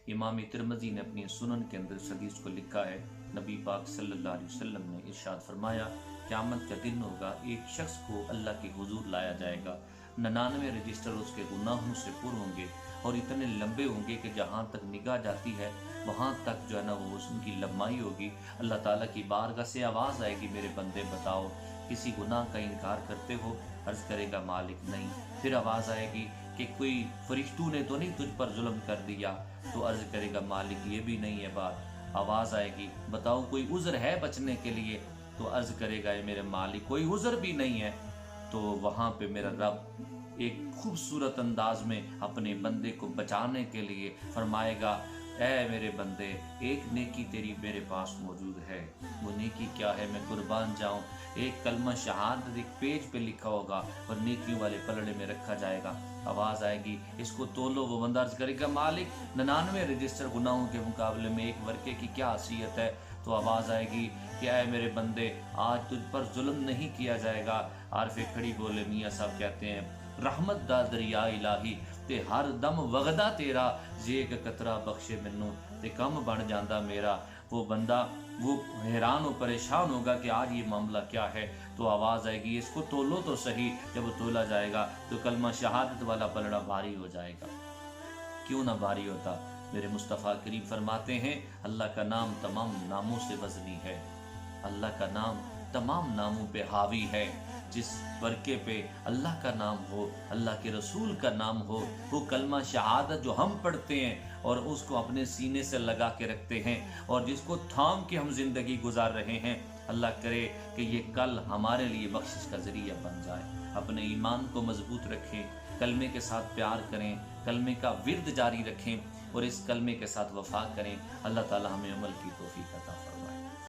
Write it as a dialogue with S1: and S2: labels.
S1: इमाम तिरमिज़ी ने अपनी सुनन के अंदर इस हदीस को लिखा है। नबी पाक सल्लल्लाहु अलैहि वसल्लम ने इरशाद फरमाया, क़यामत का दिन होगा, एक शख्स को अल्लाह के हुजूर लाया जाएगा, 99 रजिस्टर उसके गुनाहों से पुर होंगे और इतने लंबे होंगे कि जहाँ तक निगाह जाती है वहाँ तक जो है ना वो उनकी लंबाई होगी। अल्लाह ताला की बारगाह से आवाज़ आएगी, मेरे बंदे बताओ किसी गुनाह का इनकार करते हो? अर्ज़ करेगा मालिक नहीं। फिर आवाज़ आएगी कि कोई फरिश्तों ने तो नहीं तुझ पर जुल्म कर दिया? तो अर्ज़ करेगा मालिक ये भी नहीं है बात। आवाज़ आएगी बताओ कोई उज़्र है बचने के लिए? तो अर्ज़ करेगा ये मेरे मालिक कोई उज़्र भी नहीं है। तो वहाँ पे मेरा रब एक खूबसूरत अंदाज में अपने बंदे को बचाने के लिए फरमाएगा, ऐ मेरे बंदे एक नेकी तेरी मेरे पास मौजूद है। वो नेकी क्या है मैं कुर्बान जाऊं? एक कलमा शहादत एक पेज पे लिखा होगा और नेकियों वाले पलड़े में रखा जाएगा। आवाज़ आएगी इसको तोलो। वो बंदा अर्ज़ करेगा मालिक 99 रजिस्टर गुनाहों के मुकाबले में एक वर्के की क्या हैसियत है? तो आवाज़ आएगी कि ऐ मेरे बंदे आज तुझ पर जुल्म नहीं किया जाएगा। आरफ़े खड़ी बोले मियाँ साहब कहते हैं, रहमत दा दरिया इलाही ते हर दम वगदा तेरा, जे एक कतरा बख्शे मैनू ते कम बन जाता मेरा। वो बंदा वो हैरान हो परेशान होगा कि आज ये मामला क्या है। तो आवाज़ आएगी इसको तोलो तो सही। जब तोला जाएगा तो कलमा शहादत वाला पलड़ा भारी हो जाएगा। क्यों ना भारी होता? मेरे मुस्तफ़ा करीम फरमाते हैं अल्लाह का नाम तमाम नामों से वज़नी है, अल्लाह का नाम तमाम नामों पे हावी है। जिस वर्के पे अल्लाह का नाम हो, अल्लाह के रसूल का नाम हो, वो कलमा शहादत जो हम पढ़ते हैं और उसको अपने सीने से लगा के रखते हैं और जिसको थाम के हम ज़िंदगी गुजार रहे हैं, अल्लाह करे कि ये कल हमारे लिए बख्शिश का ज़रिया बन जाए। अपने ईमान को मजबूत रखें, कलमे के साथ प्यार करें, कलमे का विर्द जारी रखें और इस कलमे के साथ वफा करें। अल्लाह ताला हमें अमल की तौफीक अता